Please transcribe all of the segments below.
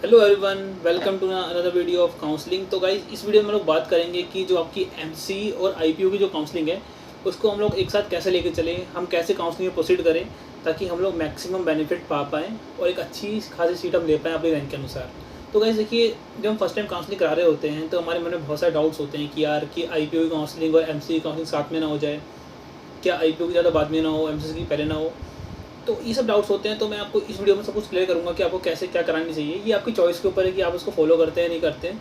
Hello everyone, welcome to another video of counselling. तो guys, इस video में हम लोग बात करेंगे कि जो आपकी एमसी और आईपीयू की जो काउंसलिंग है उसको हम लोग एक साथ कैसे लेके चलें, हम कैसे काउंसलिंग में प्रोसीड करें ताकि हम लोग मैक्सिमम बेनिफिट पा पाएँ और एक अच्छी खासी सीट हम ले पाएँ अपनी रैंक के अनुसार। तो गाइस देखिए, जब हम फर्स्ट टाइम काउंसलिंग करा रहे होते हैं तो हमारे मन में बहुत सारे डाउट्स होते हैं कि यार कि आईपीयू की काउंसलिंग और एमसी की काउंसलिंग साथ में ना हो जाए, क्या आईपीयू की ज़्यादा बाद में ना हो, एमसी की पहले ना हो। तो ये सब डाउट्स होते हैं, तो मैं आपको इस वीडियो में सब कुछ क्लियर करूँगा कि आपको कैसे क्या करानी चाहिए। ये आपकी चॉइस के ऊपर है कि आप उसको फॉलो करते हैं नहीं करते हैं।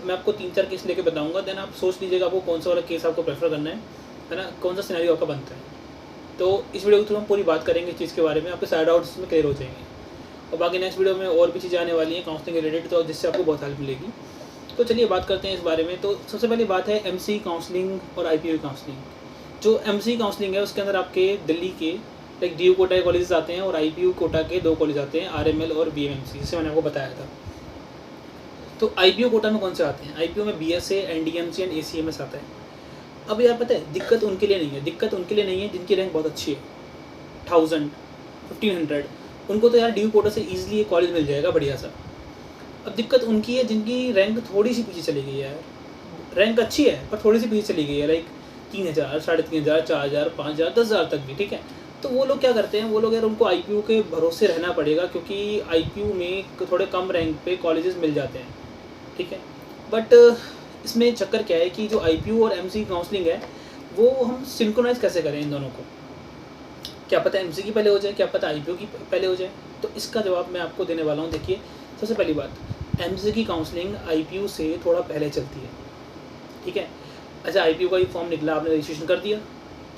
मैं आपको 3-4 केस लेके बताऊँगा, देन आप सोच लीजिएगा आपको कौन सा वाला केस आपको प्रेफर करना है ना, कौन सा सिनेरियो आपका बनता है। तो इस वीडियो के थ्रू हम पूरी बात करेंगे इस चीज़ के बारे में, आपके सारे डाउट्स इसमें क्लियर हो जाएंगे। और बाकी नेक्स्ट वीडियो में और भी चीज़ें आने वाली हैं काउंसलिंग रिलेटेड, तो जिससे आपको बहुत हेल्प मिलेगी। तो चलिए बात करते हैं इस बारे में। तो सबसे पहली बात है एमसी काउंसलिंग और आईपीयू काउंसलिंग। जो एमसी काउंसलिंग है उसके अंदर आपके दिल्ली के लाइक डीयू कोटा के कॉलेजेस आते हैं और आईपीयू कोटा के 2 कॉलेज आते हैं, आरएमएल और बीएमएमसी, जिसे मैंने आपको बताया था। तो आईपीयू कोटा में कौन से आते हैं? आईपीयू में बीएसए, एनडीएमसी एंड एसीएमएस आता है। अब यार पता है, दिक्कत उनके लिए नहीं है, दिक्कत उनके लिए नहीं है जिनकी रैंक बहुत अच्छी है, 1000, 1500, उनको तो यार डीयू कोटा से ईजिली एक कॉलेज मिल जाएगा बढ़िया सा। अब दिक्कत उनकी है जिनकी रैंक थोड़ी सी पीछे चली गई है यार, रैंक अच्छी है पर थोड़ी सी पीछे चली गई है, लाइक 3000, 3500, 4000, 5000, 10,000 तक भी, ठीक है। तो वो लोग क्या करते हैं, वो लोग यार उनको आईपीयू के भरोसे रहना पड़ेगा, क्योंकि आईपीयू में थोड़े कम रैंक पे कॉलेजेस मिल जाते हैं, ठीक है। बट इसमें चक्कर क्या है कि जो आईपीयू और एमसी काउंसलिंग है वो हम सिंक्रोनाइज कैसे करें इन दोनों को। क्या पता एमसी की पहले हो जाए, क्या पता आईपीयू की पहले हो जाए। तो इसका जवाब मैं आपको देने वाला हूँ। देखिए, सबसे पहली बात, एमसी की काउंसलिंग आईपीयू से थोड़ा पहले चलती है, ठीक है। अच्छा, आईपीयू का ही फॉर्म निकला, आपने रजिस्ट्रेशन कर दिया,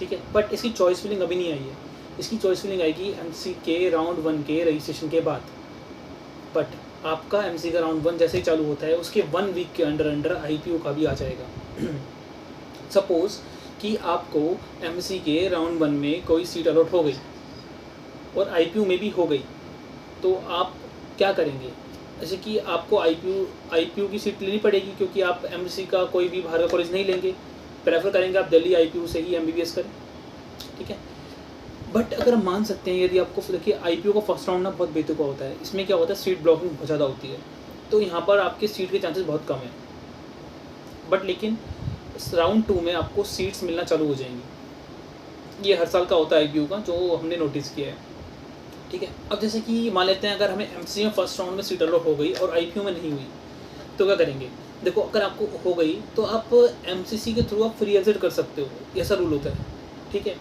ठीक है, बट इसकी चॉइस फिलिंग अभी नहीं आई है। इसकी चॉइस फिलिंग आएगी एमसी के राउंड 1 के रजिस्ट्रेशन के बाद। बट आपका एमसी का राउंड 1 जैसे ही चालू होता है उसके 1 वीक के अंडर आईपीयू का भी आ जाएगा। सपोज़ कि आपको एमसी के राउंड 1 में कोई सीट अलॉट हो गई और आईपीयू में भी हो गई, तो आप क्या करेंगे? जैसे कि आपको आईपीयू की सीट लेनी पड़ेगी, क्योंकि आप एमसी का कोई भी बाहर का कॉलेज नहीं लेंगे, प्रेफर करेंगे आप दिल्ली आईपीयू से ही एमबीबीएस करें, ठीक है। बट अगर हम मान सकते हैं, यदि आपको देखिए आईपीयू का फर्स्ट राउंड ना बहुत बेतुका होता है, इसमें क्या होता है, सीट ब्लॉकिंग बहुत ज़्यादा होती है, तो यहाँ पर आपके सीट के चांसेस बहुत कम है। बट लेकिन राउंड 2 में आपको सीट्स मिलना चालू हो जाएंगी। ये हर साल का होता है आईपीयू का, जो हमने नोटिस किया है, ठीक है। अब जैसे कि मान लेते हैं अगर हमें एमसी में फर्स्ट राउंड में सीट अलॉट हो गई और आईपीयू में नहीं हुई, तो क्या करेंगे? देखो, अगर आपको हो गई तो आप एमसीसी के थ्रू आप फ्री एग्जिट कर सकते हो, ऐसा रूल होता है, ठीक है।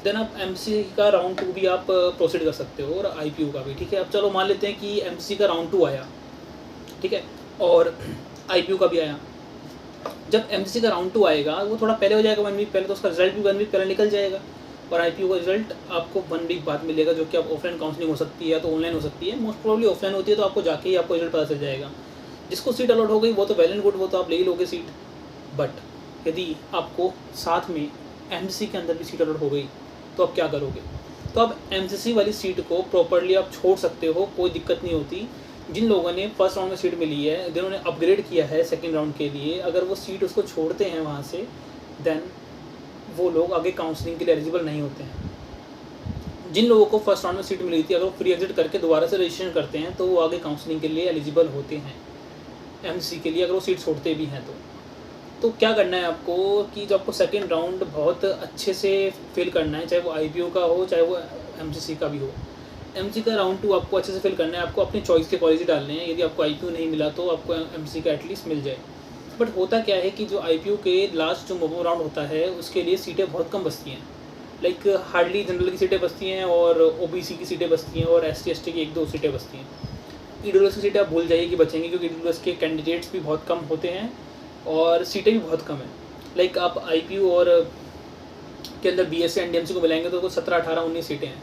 देन आप एमसी का राउंड 2 भी आप प्रोसीड कर सकते हो और आईपीयू का भी, ठीक है। अब चलो मान लेते हैं कि एमसी का राउंड 2 आया, ठीक है, और आईपीयू का भी आया। जब एमसी का राउंड 2 आएगा वो थोड़ा पहले हो जाएगा, 1 वीक पहले, तो उसका रिजल्ट भी 1 वीक पहले निकल जाएगा, और आईपीयू का रिजल्ट आपको 1 वीक बाद मिलेगा, जो कि आप ऑफलाइन काउंसलिंग हो सकती है या तो ऑनलाइन हो सकती है। मोस्ट प्रोबेबली ऑफलाइन होती है, तो आपको जाके ही आपको रिजल्ट पता चल जाएगा। जिसको सीट अलॉट हो गई वो तो वेल एंड गुड, वो तो आप ले ही लोगे सीट। बट यदि आपको साथ में एमसीसी के अंदर भी सीट अलॉट हो गई तो आप क्या करोगे? तो आप एमसीसी वाली सीट को प्रॉपरली आप छोड़ सकते हो, कोई दिक्कत नहीं होती। जिन लोगों ने फर्स्ट राउंड में सीट मिली है, जिन्होंने अपग्रेड किया है सेकेंड राउंड के लिए, अगर वो सीट उसको छोड़ते हैं वहाँ से, देन वो लोग आगे काउंसलिंग के लिए एलिजिबल नहीं होते हैं। जिन लोगों को फर्स्ट राउंड में सीट मिली थी, अगर वो फ्री एग्जिट करके दोबारा से रजिस्ट्रेशन करते हैं तो वो आगे काउंसलिंग के लिए एलिजिबल होते हैं एमसी के लिए, अगर वो सीट छोड़ते भी हैं तो क्या करना है आपको कि जो आपको सेकेंड राउंड बहुत अच्छे से फिल करना है, चाहे वो आईपीयू का हो चाहे वो एमसीसी का भी हो। एमसी का राउंड 2 आपको अच्छे से फिल करना है, आपको अपनी चॉइस के कॉलेज डालने हैं। यदि आपको आईपीयू नहीं मिला तो आपको एमसी का एटलीस्ट मिल जाए। बट होता क्या है कि जो आईपीयू के लास्ट जो मोमो राउंड होता है उसके लिए सीटें बहुत कम बचती हैं, लाइक हार्डली जनरल की सीटें बचती हैं और ओबीसी की सीटें बचती हैं और एसटी एसटी की 1-2 सीटें बचती हैं। ईडब्ल्यूएस की सीटें आप भूल जाइए कि बचेंगी, क्योंकि ईडब्ल्यूएस के कैंडिडेट्स भी बहुत कम होते हैं और सीटें भी बहुत कम हैं। लाइक आप आईपीयू और के अंदर बीएसए एनडीएमसी को मिलाएंगे तो 17, 18, 19 सीटें हैं,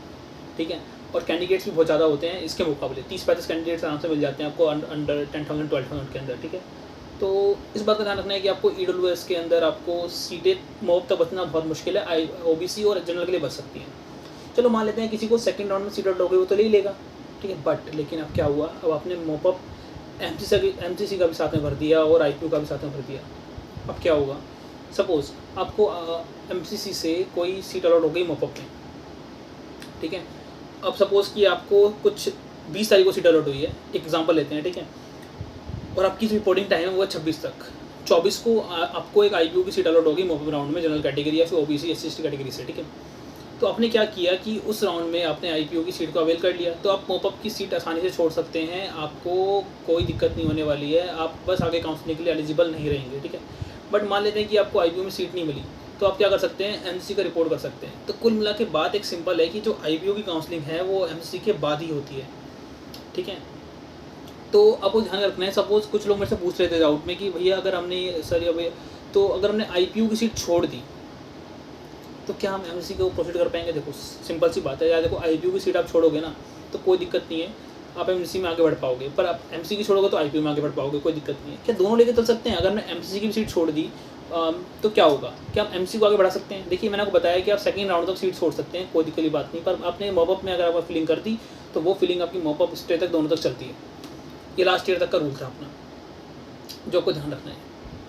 ठीक है। और कैंडिडेट्स भी बहुत ज़्यादा होते हैं, इसके मुकाबले 30-35 कैंडिडेट्स आराम से मिल जाते हैं आपको अंडर 10,000 12,000 के अंदर, ठीक है। तो इस बात का ध्यान रखना है कि आपको ईडब्ल्यूएस के अंदर आपको सीटें मोप तक बचना बहुत मुश्किल है, ओबीसी और जनरल के लिए बच सकती हैं। चलो मान लेते हैं किसी को सेकंड राउंड में सीट अलॉट हो गई, वो तो ले ही लेगा, ठीक है। बट लेकिन अब क्या हुआ, अब आपने मोपअप एमसीसी का भी साथ में भर दिया और आईपीयू का भी साथ में भर दिया। अब क्या होगा? सपोज़ आपको एमसीसी से कोई सीट अलॉट हो गई मोपअप में, ठीक है। अब सपोज़ कि आपको कुछ 20 तारीख को सीट अलॉट हुई है, एग्जाम्पल लेते हैं, ठीक है, और आपकी रिपोर्टिंग टाइम है वो 26 तक, 24 को आपको एक IPO की सीट अलॉट होगी मॉपअप राउंड में जनरल कैटेगरी या फिर OBC SC कैटेगरी से, ठीक है। तो आपने क्या किया कि उस राउंड में आपने IPO की सीट को अवेल कर लिया, तो आप मॉपअप की सीट आसानी से छोड़ सकते हैं, आपको कोई दिक्कत नहीं होने वाली है, आप बस आगे काउंसलिंग के लिए एलिजिबल नहीं रहेंगे, ठीक है। बट मान लेते हैं कि आपको IPO में सीट नहीं मिली, तो आप क्या कर सकते हैं, MCC का रिपोर्ट कर सकते हैं। तो कुल मिला के बात एक सिंपल है कि जो IPO की काउंसलिंग है वो MCC के बाद ही होती है, ठीक है। तो आपको ध्यान रखना है, सपोज़ कुछ लोग मेरे से पूछ रहे थे डाउट में कि भैया अगर हमने सर या भैया तो अगर हमने IPO की सीट छोड़ दी तो क्या हम MCC को प्रोसीड कर पाएंगे। देखो सिंपल सी बात है यार, देखो IPO की सीट आप छोड़ोगे ना तो कोई दिक्कत नहीं है, आप MCC में आगे बढ़ पाओगे, पर आप MCC की छोड़ोगे तो IPO में आगे बढ़ पाओगे, कोई दिक्कत नहीं है। क्या दोनों लेके चल सकते हैं। अगर मैं MCC की सीट छोड़ दी तो क्या होगा, क्या हम MCC को आगे बढ़ा सकते हैं। देखिए मैंने आपको बताया कि आप सेकंड राउंड तक सीट छोड़ सकते हैं, कोई दिक्कत की बात नहीं, पर आपने मॉपअप में अगर आप फिलिंग कर दी तो वो फिलिंग आपकी मॉपअप स्टे तक दोनों तक चलती है। ये लास्ट ईयर तक का रूल था अपना, जो आपको ध्यान रखना है,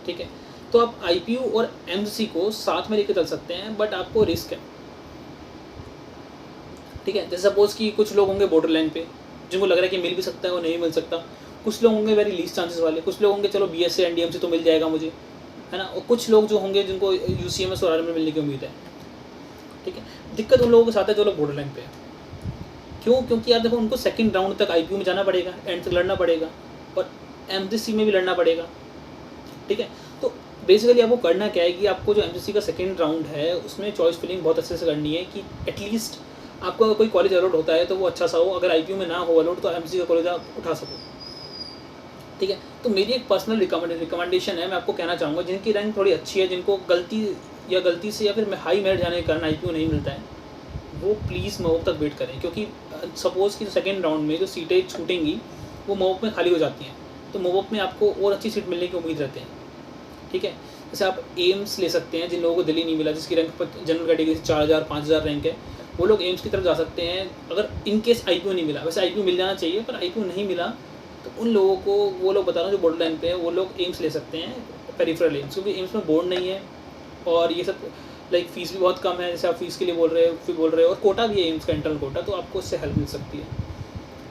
ठीक है। तो आप IPO और MCC को साथ में लेकर चल सकते हैं, बट आपको रिस्क है, ठीक है। जैसे सपोज़ कि कुछ लोग होंगे बॉर्डर लाइन पे जिनको लग रहा है कि मिल भी सकता है और नहीं मिल सकता, कुछ लोग होंगे वेरी लीस्ट चांसेस वाले, कुछ लोग होंगे चलो BS से NDM से तो मिल जाएगा मुझे, है ना, और कुछ लोग जो होंगे जिनको UCMS और RM में मिलने की उम्मीद है, ठीक है। दिक्कत उन लोगों के साथ है जो लोग बॉर्डर लाइन पे है। क्यों, क्योंकि यार देखो उनको सेकंड राउंड तक IPO में जाना पड़ेगा, एंड तक लड़ना पड़ेगा, और MCC में भी लड़ना पड़ेगा, ठीक है। तो बेसिकली आपको करना क्या है कि आपको जो MCC का सेकंड राउंड है उसमें चॉइस फिलिंग बहुत अच्छे से करनी है कि एटलीस्ट आपको अगर कोई कॉलेज अलॉट होता है तो वो अच्छा सा हो, अगर IPO में ना हो अलॉट तो MCC का कॉलेज आप उठा सको, ठीक है। तो मेरी एक पर्सनल रिकमेंडेशन है, मैं आपको कहना चाहूँगा जिनकी रैंक थोड़ी अच्छी है, जिनको गलती से या फिर हाई मेरिट जाने के कारण IPO नहीं मिलता है, वो प्लीज़ मॉपअप तक वेट करें, क्योंकि सपोज़ कि सेकेंड राउंड में जो सीटें छूटेंगी वो मॉपअप में खाली हो जाती हैं, तो मॉपअप में आपको और अच्छी सीट मिलने की उम्मीद रहते हैं, ठीक है। जैसे आप एम्स ले सकते हैं, जिन लोगों को दिल्ली नहीं मिला, जिसकी रैंक जनरल कैटेगरी से 4000 5000 रैंक है, वो लोग एम्स की तरफ जा सकते हैं अगर इन केस IPO नहीं मिला। वैसे IPO मिल जाना चाहिए, पर IPO नहीं मिला तो उन लोगों को, वो लोग बता रहा हूँ जो बॉर्डर लाइन पे है, वो लोग एम्स ले सकते हैं, पेरिफेरल एम्स, क्योंकि एम्स में बोर्ड नहीं है और ये सब लाइक फीस भी बहुत कम है, जैसे आप फीस के लिए बोल रहे हो और कोटा भी है एम्स का, इंटरनल कोटा, तो आपको उससे हेल्प मिल सकती है,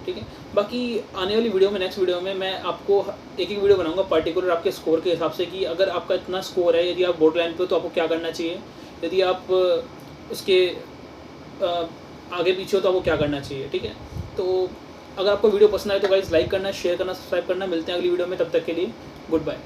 ठीक है। बाकी आने वाली वीडियो में, नेक्स्ट वीडियो में मैं आपको एक वीडियो बनाऊंगा पर्टिकुलर आपके स्कोर के हिसाब से कि अगर आपका इतना स्कोर है, यदि आप बॉर्डर लाइन पे हो तो आपको क्या करना चाहिए, यदि आप उसके आगे पीछे हो तो आपको क्या करना चाहिए, ठीक है। तो अगर आपको वीडियो पसंद आए तो गाइस लाइक करना, शेयर करना, सब्सक्राइब करना। मिलते हैं अगली वीडियो में, तब तक के लिए गुड बाय।